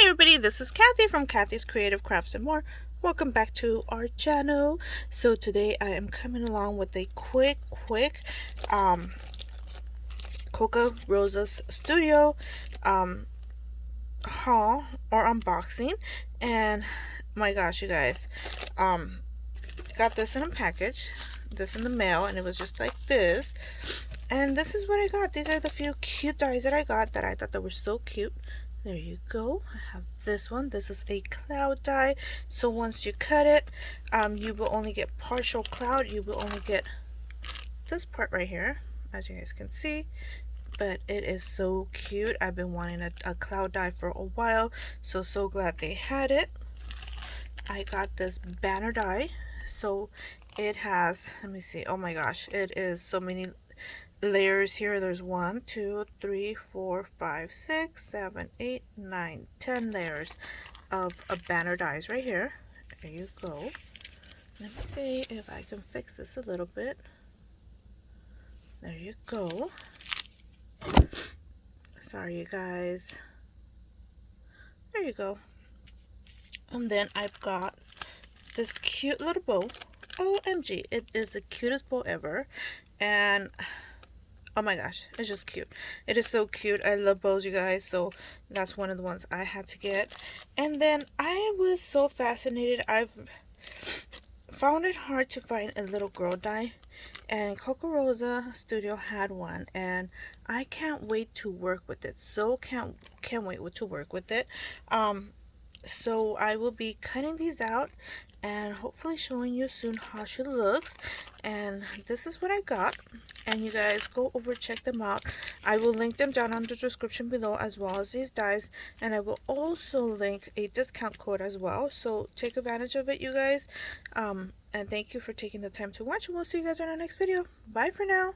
everybody, this is Kathy from Kathy's Creative Crafts and More. Welcome back to our channel. So today I am coming along with a quick Kokorosastudio haul or unboxing. And my gosh, you guys, got this in a package, this in the mail, and it was just like this. And this is what I got. These are the few cute dies that I got that I thought that were so cute. There you go. I have this one. This is a cloud die. So once you cut it, you will only get partial cloud. You will only get this part right here, as you guys can see. But it is so cute. I've been wanting a cloud die for a while. So glad they had it. I got this banner die. So it has, let me see. Oh my gosh. It is so many layers here. There's 1, 2, 3, 4, 5, 6, 7, 8, 9, 10 layers of banner dies right here. There you go. Let me see if I can fix this a little bit. There you go. Sorry, you guys. There you go. And then I've got this cute little bow. OMG, it is the cutest bow ever. And oh my gosh, it's just cute. It is so cute. I love bows, you guys, so that's one of the ones I had to get. And then I was so fascinated. I've found it hard to find a little girl die, and Kokorosastudio had one, and I can't wait to work with it. So can't wait to work with it. So I will be cutting these out and hopefully showing you soon how she looks. And this is what I got, and you guys go over, check them out. I will link them down on the description below, as well as these dies, and I will also link a discount code as well, so take advantage of it, you guys. And thank you for taking the time to watch, and we'll see you guys in our next video. Bye for now.